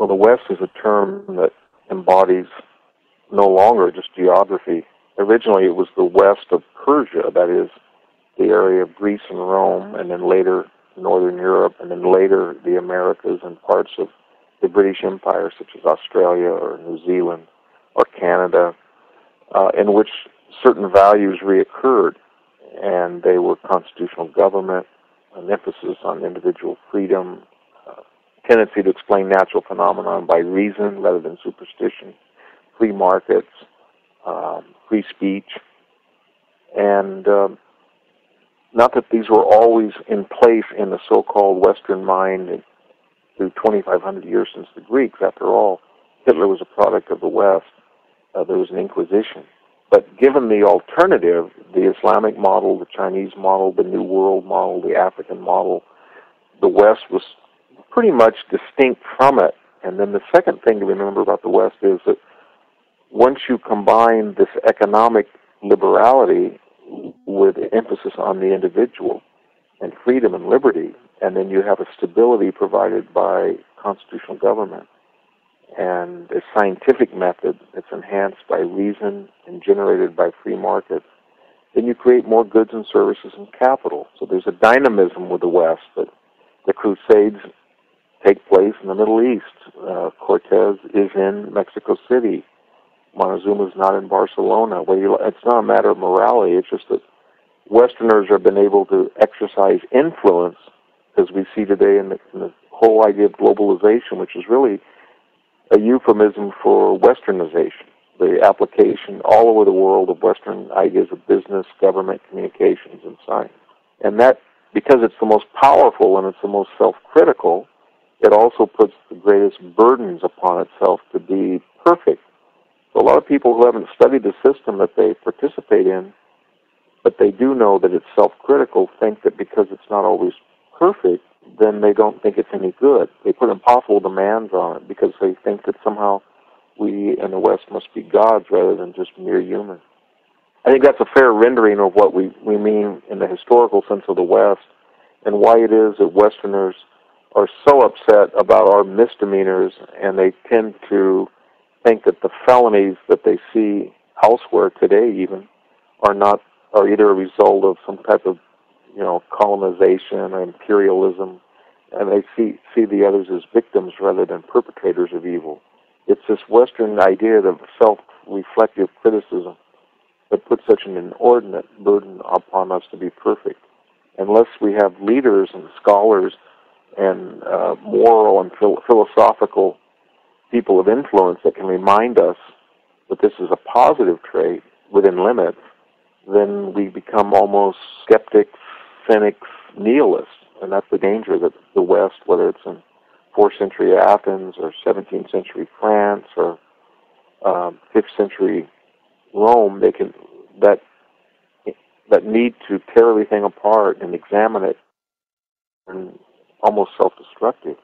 the West is a term that embodies no longer just geography. Originally, it was the west of Persia, that is, the area of Greece and Rome, and then later Northern Europe, and then later the Americas and parts of the British Empire, such as Australia or New Zealand or Canada, in which certain values reoccurred, and they were constitutional government, an emphasis on individual freedom, tendency to explain natural phenomena by reason rather than superstition, free markets, free speech, and not that these were always in place in the so-called Western mind through 2,500 years since the Greeks. After all, Hitler was a product of the West. There was an Inquisition. But given the alternative, the Islamic model, the Chinese model, the New World model, the African model, the West was pretty much distinct from it. And then the second thing to remember about the West is that once you combine this economic liberality with emphasis on the individual and freedom and liberty, and then you have a stability provided by constitutional government and a scientific method that's enhanced by reason and generated by free markets, then you create more goods and services and capital. So there's a dynamism with the West, that the Crusades take place in the Middle East. Cortez is in Mexico City. Montezuma's not in Barcelona. It's not a matter of morality. It's just that Westerners have been able to exercise influence, as we see today in the whole idea of globalization, which is really a euphemism for Westernization, the application all over the world of Western ideas of business, government, communications, and science. And that, because it's the most powerful and it's the most self-critical, it also puts the greatest burdens upon itself to be perfect. So a lot of people who haven't studied the system that they participate in, but they do know that it's self-critical, think that because it's not always perfect, then they don't think it's any good. They put impossible demands on it because they think that somehow we in the West must be gods rather than just mere humans. I think that's a fair rendering of what we mean in the historical sense of the West, and why it is that Westerners are so upset about our misdemeanors, and they tend to think that the felonies that they see elsewhere today even are either a result of some type of colonization or imperialism, and they see the others as victims rather than perpetrators of evil. It's this Western idea of self-reflective criticism that puts such an inordinate burden upon us to be perfect. Unless we have leaders and scholars and moral and philosophical people of influence that can remind us that this is a positive trait within limits, then we become almost skeptics, cynics, nihilists. And that's the danger that the West, whether it's in 4th century Athens or 17th century France or 5th century Rome, that need to tear everything apart and examine it and almost self-destructive.